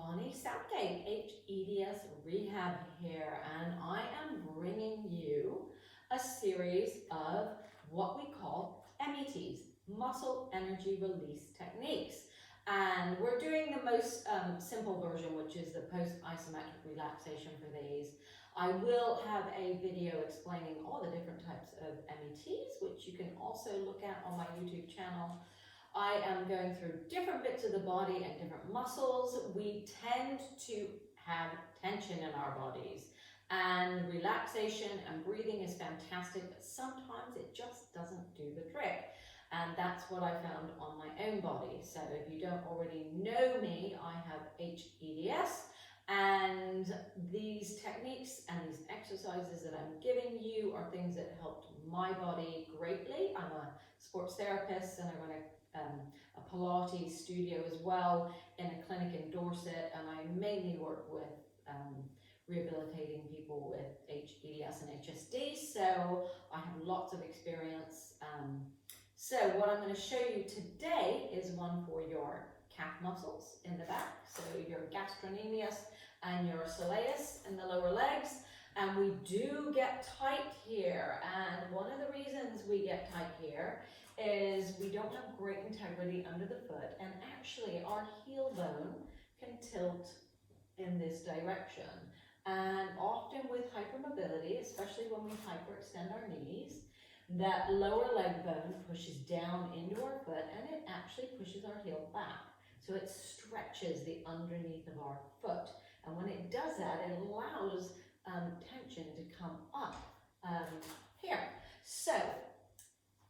Bonnie Southgate, hEDS Rehab here, and I am bringing you a series of what we call METs, muscle energy release techniques. And we're doing the most simple version, which is the post-isometric relaxation for these. I will have a video explaining all the different types of METs, which you can also look at on my YouTube channel. I am going through different bits of the body and different muscles. We tend to have tension in our bodies, and relaxation and breathing is fantastic, but sometimes it just doesn't do the trick. And that's what I found on my own body. So if you don't already know me, I have hEDS, and these techniques and these exercises that I'm giving you are things that helped my body greatly. I'm a sports therapist and I run a Pilates studio as well in a clinic in Dorset, and I mainly work with rehabilitating people with hEDS and HSD, so I have lots of experience. So what I'm going to show you today is one for your calf muscles in the back, so your gastrocnemius and your soleus in the lower legs. And we do get tight here, and one of the reasons we get tight here is we don't have great integrity under the foot, and actually our heel bone can tilt in this direction. And often with hypermobility, especially when we hyperextend our knees, that lower leg bone pushes down into our foot and it actually pushes our heel back. So it stretches the underneath of our foot. And when it does that, it allows tension to come up here. So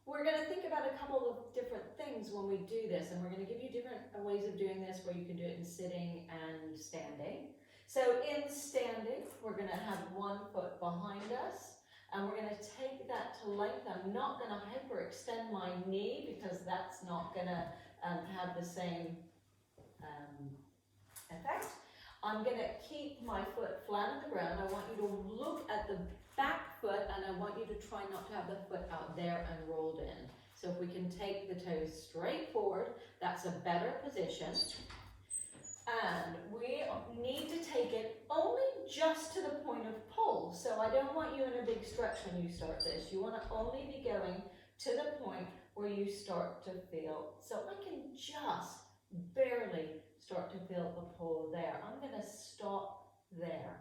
we're going to think about a couple of different things when we do this, and we're going to give you different ways of doing this where you can do it in sitting and standing. So in standing, we're going to have one foot behind us, and we're going to take that to length. I'm not going to hyperextend my knee because that's not going to have the same effect. I'm going to keep my foot flat on the ground. I want you to look at the back foot, and I want you to try not to have the foot out there and rolled in. So if we can take the toes straight forward, that's a better position. And we need to take it only just to the point of pull. So I don't want you in a big stretch when you start this. You want to only be going to the point where you start to feel. So I can just barely start to feel the pull there. I'm going to stop there.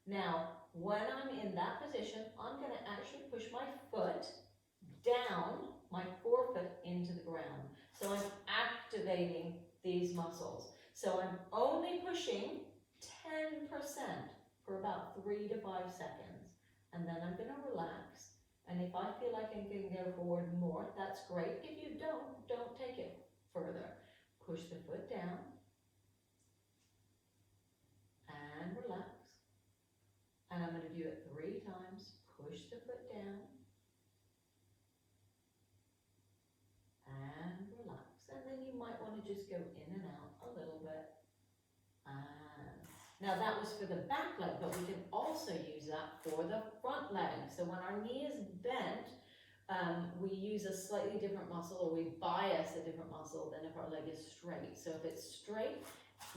Now, when I'm in that position, I'm going to actually push my foot down, my forefoot into the ground. So I'm activating these muscles. So I'm only pushing 10% for about 3 to 5 seconds. And then I'm going to relax. And if I feel like I can go forward more, that's great. If you don't take it further. Push the foot down. And relax. And I'm going to do it 3 times. Push the foot down. And relax. And then you might want to just go in and out a little bit. And now that was for the back leg, but we can also use that for the front leg. So when our knee is bent, we use a slightly different muscle, or we bias a different muscle than if our leg is straight. So if it's straight,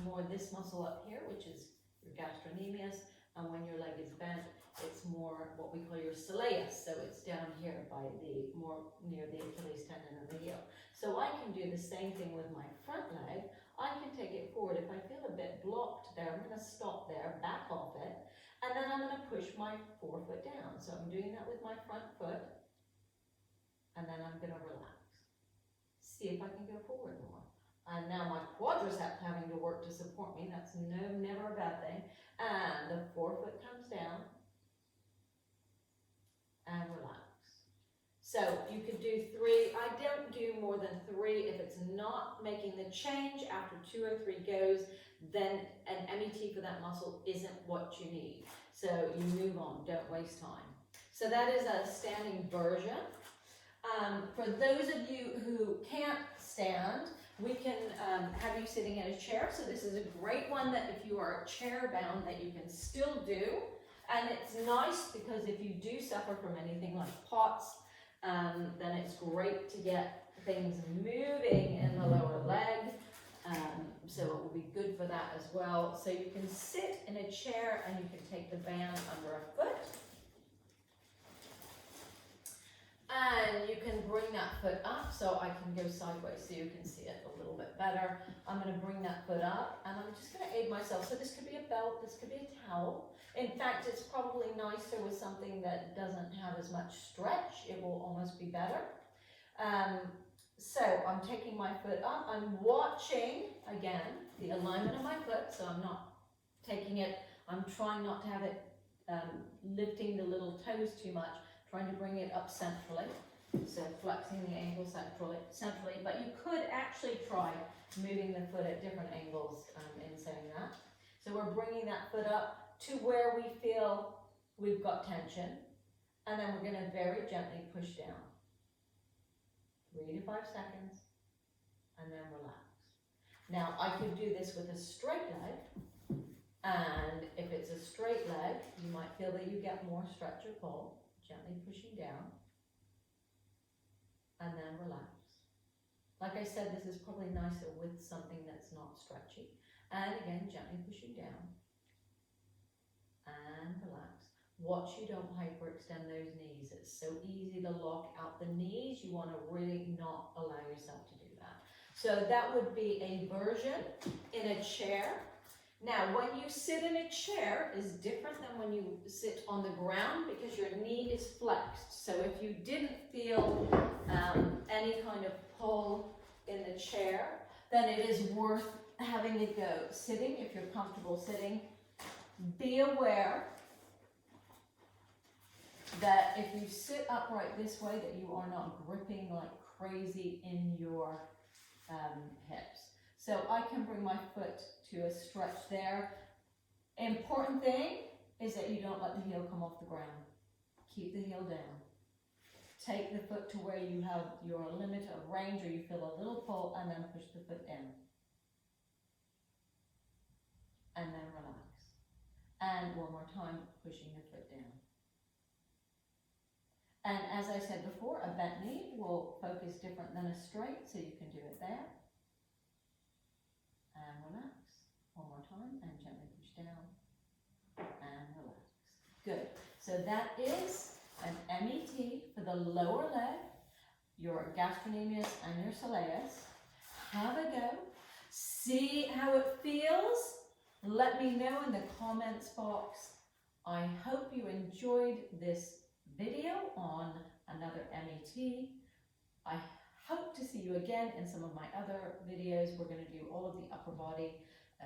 more this muscle up here, which is your gastrocnemius, and when your leg is bent, it's more what we call your soleus. So it's down here by the more near the Achilles tendon and the heel. So I can do the same thing with my front leg. I can take it forward. If I feel a bit blocked there, I'm going to stop there, back off it, and then I'm going to push my forefoot down. So I'm doing that with my front foot, and then I'm going to relax. See if I can go forward more. And now my quadriceps having to work to support me. That's never a bad thing. And the forefoot comes down. And relax. So you could do 3. I don't do more than 3. If it's not making the change after 2 or 3 goes, then an MET for that muscle isn't what you need. So you move on. Don't waste time. So that is a standing version. For those of you who can't stand, we can have you sitting in a chair. So this is a great one that if you are chair bound that you can still do. And it's nice because if you do suffer from anything like POTS, then it's great to get things moving in the lower leg. So it will be good for that as well. So you can sit in a chair and you can take the band under a foot. And you can bring that foot up, so I can go sideways so you can see it a little bit better. I'm going to bring that foot up, and I'm just going to aid myself. So this could be a belt, this could be a towel. In fact, it's probably nicer with something that doesn't have as much stretch. It will almost be better. So I'm taking my foot up. I'm watching, again, the alignment of my foot, so I'm not taking it. I'm trying not to have it lifting the little toes too much. Trying to bring it up centrally, so flexing the ankle centrally, but you could actually try moving the foot at different angles in saying that. So we're bringing that foot up to where we feel we've got tension, and then we're going to very gently push down. 3 to 5 seconds, and then relax. Now I could do this with a straight leg, and if it's a straight leg, you might feel that you get more stretch or pull. Gently pushing down, and then relax. Like I said, this is probably nicer with something that's not stretchy. And again, gently pushing down, and relax. Watch you don't hyperextend those knees. It's so easy to lock out the knees. You want to really not allow yourself to do that. So that would be a version in a chair. Now, when you sit in a chair is different than when you sit on the ground because your knee is flexed. So if you didn't feel any kind of pull in the chair, then it is worth having a go. Sitting, if you're comfortable sitting, be aware that if you sit upright this way, that you are not gripping like crazy in your hips. So I can bring my foot to a stretch there. Important thing is that you don't let the heel come off the ground. Keep the heel down. Take the foot to where you have your limit of range or you feel a little pull, and then push the foot in. And then relax. And one more time, pushing the foot down. And as I said before, a bent knee will focus different than a straight, so you can do it there. And relax. One more time, and gently push down, and relax. Good. So that is an MET for the lower leg, your gastrocnemius and your soleus. Have a go. See how it feels. Let me know in the comments box. I hope you enjoyed this video on another MET. I hope to see you again in some of my other videos. We're going to do all of the upper body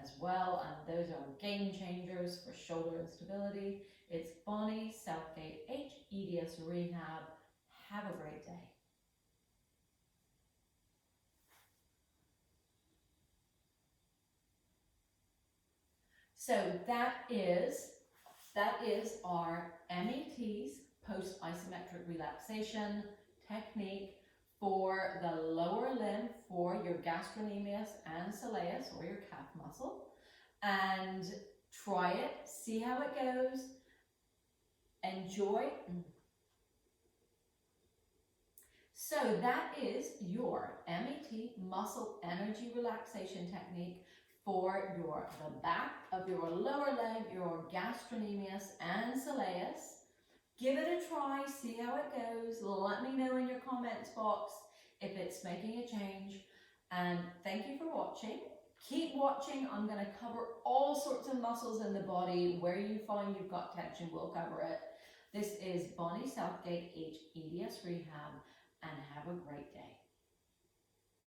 as well, and those are game changers for shoulder instability. It's Bonnie, Southgate, hEDS Rehab. Have a great day. So that is our METs, post-isometric relaxation technique for the lower limb for your gastrocnemius and soleus, or your calf muscle. And try it, see how it goes, enjoy. So that is your MET muscle energy relaxation technique for the back of your lower leg, your gastrocnemius and soleus. Give it a try, see how it goes. Let me know in your comments box if it's making a change. And thank you for watching. Keep watching. I'm going to cover all sorts of muscles in the body. Where you find you've got tension, we'll cover it. This is Bonnie Southgate, hEDS Rehab, and have a great day.